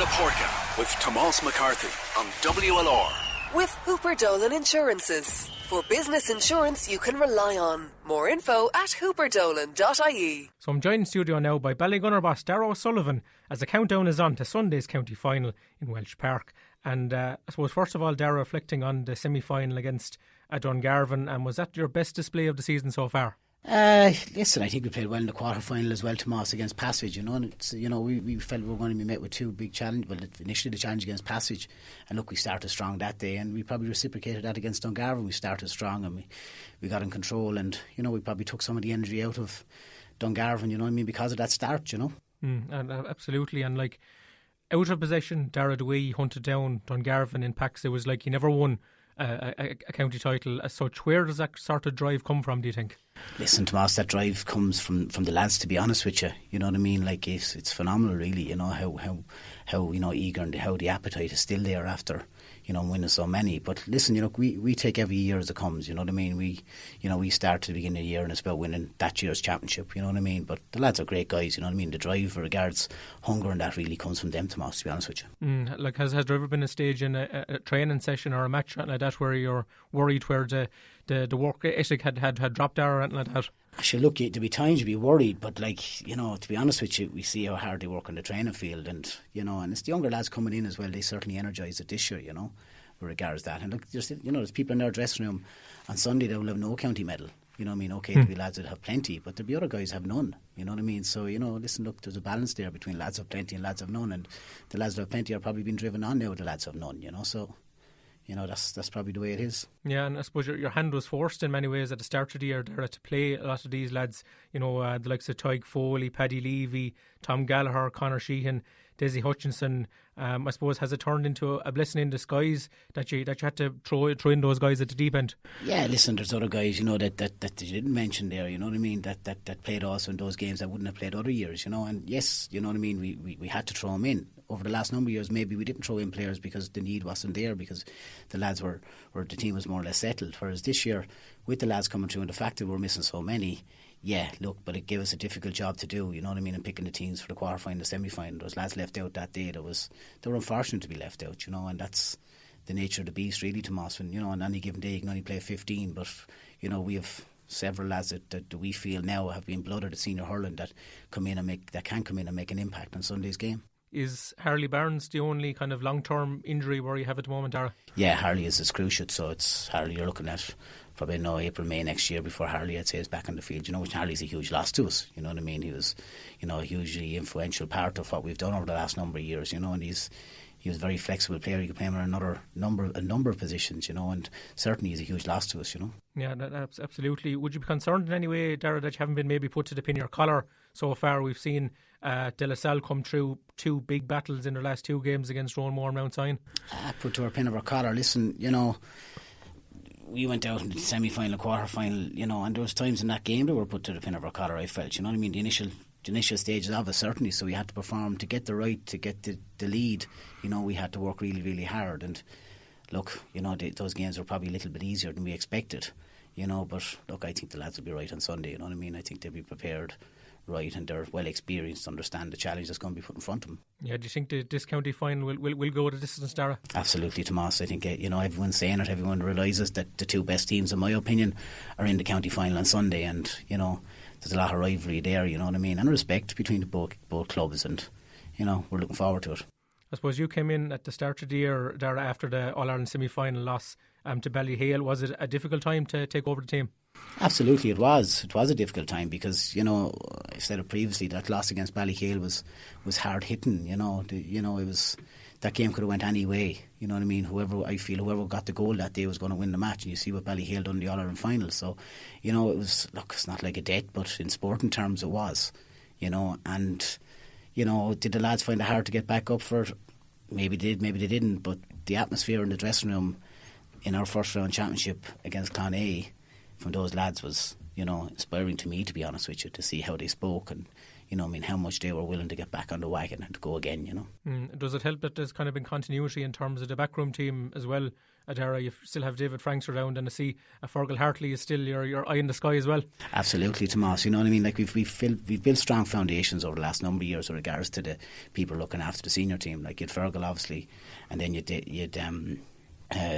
na Pórca with Tomás McCarthy on WLR. With Hooper Dolan Insurances. For business insurance you can rely on. More info at hooperdolan.ie. So I'm joined in studio now by Ballygunner boss Darragh O'Sullivan as the countdown is on to Sunday's county final in Welsh Park. And I suppose first of all, Darragh, reflecting on the semi-final against Dungarvan, and was that your best display of the season so far? Listen, I think we played well in the quarter-final as well, Tomás, against Passage, and it's, we felt we were going to be met with two big challenges. Well, initially the challenge against Passage, and look, we started strong that day, and we probably reciprocated that against Dungarvan. We started strong and we got in control, and we probably took some of the energy out of Dungarvan, because of that start, Absolutely, and out of possession, Darragh, the way he hunted down Dungarvan in Páirce, it was like he never won a county title as such. Where does that sort of drive come from, do you think? Listen, Tomás, that drive comes from the lads, to be honest with you. You know what I mean? It's phenomenal, really, how eager and how the appetite is still there after winning so many. But listen, we take every year as it comes, you know what I mean? We start at the beginning of the year and it's about winning that year's championship, you know what I mean? But the lads are great guys, you know what I mean? The drive regards hunger and that really comes from them, Tomás, to be honest with you. Has there ever been a stage in a training session or a match like that where you're worried where the work ethic had dropped there or anything like that? Actually, look, there'll be times you'd be worried, but to be honest with you, we see how hard they work on the training field, and and it's the younger lads coming in as well. They certainly energise it this year, with regards to that. And look, there's people in their dressing room on Sunday that will have no county medal. You know what I mean? Okay, there'll be lads that have plenty, but there'll be other guys have none. You know what I mean? So, listen, look, there's a balance there between lads have plenty and lads have none, and the lads that have plenty are probably being driven on now with the lads have none. So. That's probably the way it is. Yeah, and I suppose your hand was forced in many ways at the start of the year there to play a lot of these lads, the likes of Tyke Foley, Paddy Levy, Tom Gallagher, Conor Sheehan, Desi Hutchinson. I suppose, has it turned into a blessing in disguise that you had to throw in those guys at the deep end? Yeah, listen, there's other guys, that you didn't mention there, you know what I mean, that played also in those games that wouldn't have played other years, and yes, you know what I mean, we had to throw them in. Over the last number of years, maybe we didn't throw in players because the need wasn't there, because the lads were the team was more or less settled. Whereas this year, with the lads coming through and the fact that we're missing so many, but it gave us a difficult job to do, you know what I mean, in picking the teams for the quarter-final, the semi-final. Those lads left out that day, they were unfortunate to be left out, and that's the nature of the beast, really, Tomás. When, on any given day you can only play 15, but, we have several lads that we feel now have been blooded at senior hurling that can come in and make an impact on Sunday's game. Is Harley Barnes the only kind of long-term injury where you have at the moment, Darragh? Yeah, Harley is his cruciate, so it's Harley you're looking at probably April, May next year before Harley, I'd say, is back on the field. Which Harley's a huge loss to us, you know what I mean? He was, a hugely influential part of what we've done over the last number of years, and he was a very flexible player. You could play him in a number of positions, and certainly he's a huge loss to us, Yeah, absolutely. Would you be concerned in any way, Darragh, that you haven't been maybe put to the pin in your collar so far? We've seen De La Salle come through two big battles in their last two games against Roanmore and Mount Sion. Put to our pin of our collar. Listen, we went out in the semi-final, quarter-final, and there was times in that game that were put to the pin of our collar, I felt, you know what I mean? The initial stages of it, certainly, so we had to perform to get the right, to get the lead. We had to work really, really hard, and look, those games were probably a little bit easier than we expected, but look, I think the lads will be right on Sunday, you know what I mean? I think they'll be prepared right, and they're well experienced to understand the challenge that's going to be put in front of them. Yeah, do you think this county final will go the distance, Darragh? Absolutely, Tomás. I think everyone's saying it. Everyone realises that the two best teams, in my opinion, are in the county final on Sunday, and there's a lot of rivalry there, you know what I mean, and respect between both clubs, and we're looking forward to it. I suppose you came in at the start of the year, Darragh, after the All-Ireland semi-final loss to Ballyhale. Was it a difficult time to take over the team? Absolutely, it was. It was a difficult time because, I said it previously, that loss against Ballyhale was hard hitting. It was, that game could have went any way. You know what I mean? Whoever got the goal that day was going to win the match, and you see what Ballyhale done in the All-Ireland final. So, it was, look, it's not like a debt, but in sporting terms it was. And did the lads find it hard to get back up for it? Maybe they did, maybe they didn't. But the atmosphere in the dressing room in our first round championship against Clonea from those lads was, inspiring to me, to be honest with you, to see how they spoke and, you know, I mean, how much they were willing to get back on the wagon and to go again, you know. Does it help that there's kind of been continuity in terms of the backroom team as well? Darragh, you still have David Franks around, and I see Fergal Hartley is still your eye in the sky as well. Absolutely, Tomas. You know what I mean? Like we've built strong foundations over the last number of years with regards to the people looking after the senior team. Like you'd Fergal, obviously, and then you'd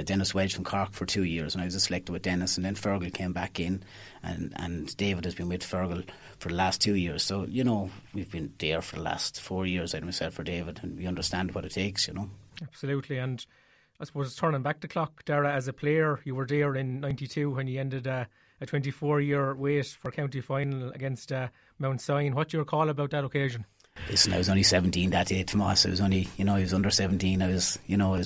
Dennis Wedge from Cork for 2 years, and I was selected with Dennis, and then Fergal came back in, and David has been with Fergal for the last 2 years. So, you know, we've been there for the last 4 years, I'd myself for David, and we understand what it takes, you know. Absolutely, and I suppose turning back the clock, Darragh, as a player, you were there in 92 when you ended a 24-year wait for county final against Mount Sion. What do you recall about that occasion? Listen, I was only 17 that day, Tomas. I was only, you know, I was under 17. I was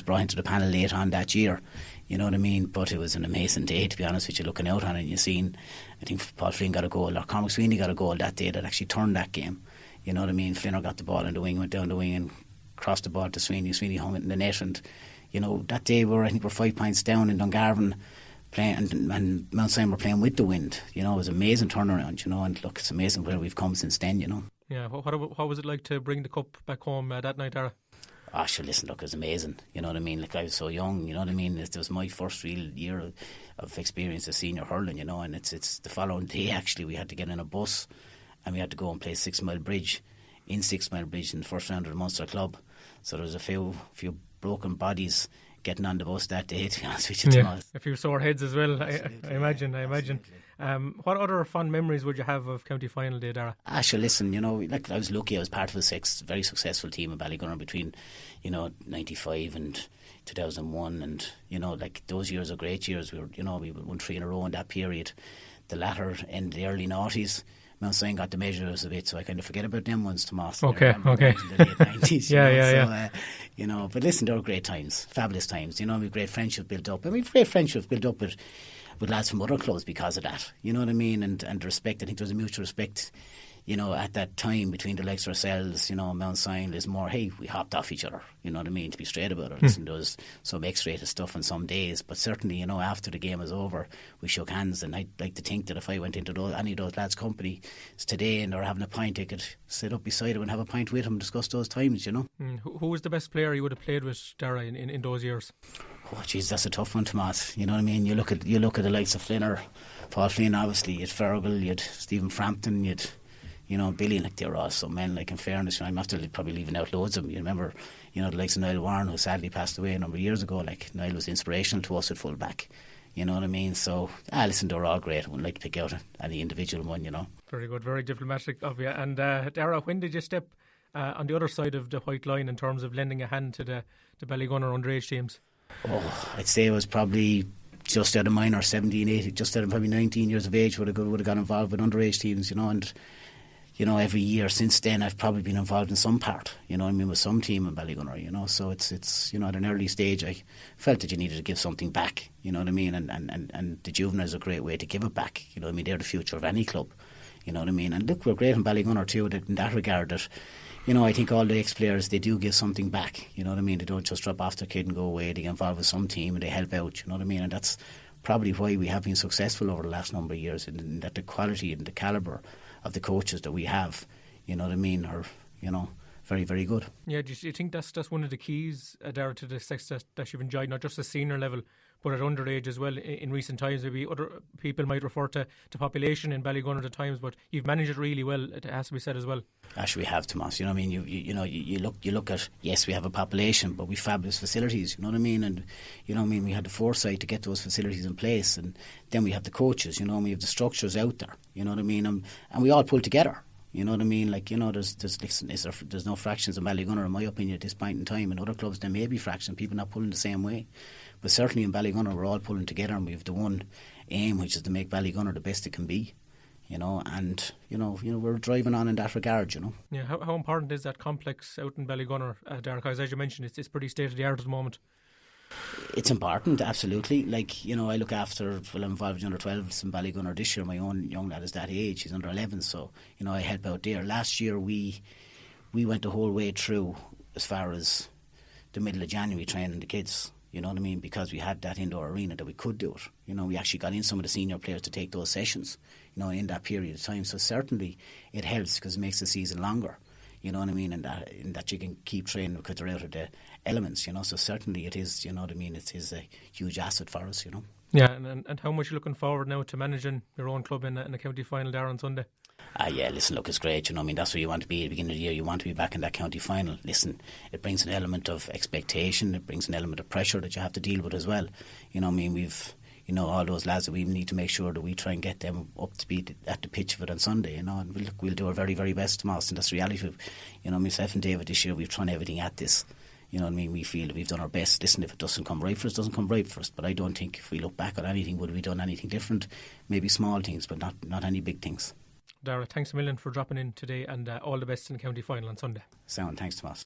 brought into the panel late on that year, you know what I mean? But it was an amazing day, to be honest with you, looking out on it. And you seen, I think Paul Flynn got a goal, or Cormac Sweeney got a goal that day that actually turned that game. You know what I mean? Flinner got the ball in the wing, went down the wing and crossed the ball to Sweeney. Sweeney hung it in the net, and, you know, that day I think we're 5 points down in Dungarvan, playing, and Mount Sion were playing with the wind. You know, it was an amazing turnaround, you know, and look, it's amazing where we've come since then, you know. Yeah, what was it like to bring the cup back home that night, Darragh? Oh, sure, listen, look, it was amazing. You know what I mean? Like, I was so young, you know what I mean? It was my first real year of experience of senior hurling, you know, and it's the following day, actually, we had to get in a bus and we had to go and play 6 Mile Bridge in the first round of the Munster Club. So there was a few broken bodies getting on the bus that day, to be honest with you, Thomas. A few sore heads as well, I imagine. What other fun memories would you have of county final day, Darragh? Sure, listen, you know, like I was lucky. I was part of a very successful team in Ballygunner between, you know, 95 and 2001, and, you know, like those years are great years. We won 3 in a row in that period. The latter end, the early noughties, Mount Sion got the measures a bit, so I kind of forget about them ones, Tomas. Okay. In the late 90s, Yeah. You know, but listen, they were great times, fabulous times. You know, we've great friendship built up. I mean, great friendship built up with lads from other clubs because of that. You know what I mean? And respect. I think there was a mutual respect, you know, at that time between the likes of ourselves. You know, Mount Sion is more, hey, we hopped off each other. You know what I mean? To be straight about it. Listen, there was some X-rated stuff on some days, but certainly, you know, after the game was over, we shook hands. And I'd like to think that if I went into any of those lads' company today and they were having a pint, I could sit up beside them and have a pint with them and discuss those times, you know. Who was the best player you would have played with, Darragh, in those years? Oh, jeez, that's a tough one, Tomas. You know what I mean? You look at the likes of Flinner, Paul Flynn, obviously. You'd Fergal, you'd Stephen Frampton, you'd, you know, Billy. Like, they were all some men. Like, in fairness, I'm after probably leaving out loads of them. You remember, you know, the likes of Niall Warren, who sadly passed away a number of years ago. Like, Niall was inspirational to us at full back. You know what I mean? So, listen, they were all great. I wouldn't like to pick out any individual one, you know. Very good, very diplomatic of you. And Darragh, when did you step on the other side of the white line in terms of lending a hand to the Ballygunner underage teams? Oh, I'd say it was probably just out of mine, or 17, 18, just out of probably 19 years of age would have got involved with underage teams, you know. And, you know, every year since then I've probably been involved in some part, you know what I mean, with some team in Ballygunner, you know. So it's you know, at an early stage I felt that you needed to give something back, you know what I mean, and the juveniles are a great way to give it back, you know what I mean. They're the future of any club, you know what I mean. And look, we're great in Ballygunner too in that regard, that, you know, I think all the ex-players, they do give something back, you know what I mean. They don't just drop off their kid and go away. They get involved with some team and they help out, you know what I mean. And that's probably why we have been successful over the last number of years, in that the quality and the calibre of the coaches that we have, you know what I mean, are, you know, very, very good. Yeah, do you think that's one of the keys, Darragh, to the success that you've enjoyed, not just at senior level, but at underage as well in recent times? Maybe other people might refer to population in Ballygunner at times, but you've managed it really well, it has to be said as well. Actually, we have, Tomas. You know what I mean? You look at, yes, we have a population, but we've fabulous facilities, you know what I mean? And, you know what I mean, we had the foresight to get those facilities in place, and then we have the coaches, you know, and we have the structures out there, you know what I mean? And we all pull together. You know what I mean? Like, you know, there's no fractions in Ballygunner, in my opinion, at this point in time. In other clubs, there may be fractions, people not pulling the same way. But certainly in Ballygunner, we're all pulling together, and we have the one aim, which is to make Ballygunner the best it can be. You know, and you know, we're driving on in that regard. You know. Yeah. How important is that complex out in Ballygunner, Darragh? Because as you mentioned, it's pretty state of the art at the moment. It's important, absolutely. Like, you know, I look after, well, I'm involved in under 12s in Ballygunner this year. My own young lad is that age, he's under 11, so, you know, I help out there. Last year we went the whole way through as far as the middle of January training the kids. You know what I mean? Because we had that indoor arena that we could do it. You know, we actually got in some of the senior players to take those sessions, you know, in that period of time. So certainly it helps because it makes the season longer. You know what I mean? And that you can keep training because they're out of the elements, you know. So certainly it is, you know what I mean, it is a huge asset for us, you know. Yeah, and how much are you looking forward now to managing your own club in the county final there on Sunday? Yeah, listen, look, it's great, you know, I mean, that's where you want to be at the beginning of the year. You want to be back in that county final. Listen, it brings an element of expectation, it brings an element of pressure that you have to deal with as well. You know, I mean, we've, you know, all those lads that we need to make sure that we try and get them up to speed at the pitch of it on Sunday, you know, and we'll do our very, very best, Tomas, and that's the reality. You know, myself and David this year, we've thrown everything at this. You know what I mean? We feel that we've done our best. Listen, if it doesn't come right for us, it doesn't come right for us. But I don't think if we look back on anything, would we done anything different? Maybe small things, but not any big things. Darragh, thanks a million for dropping in today, and all the best in the county final on Sunday. Sound, thanks, Tomas.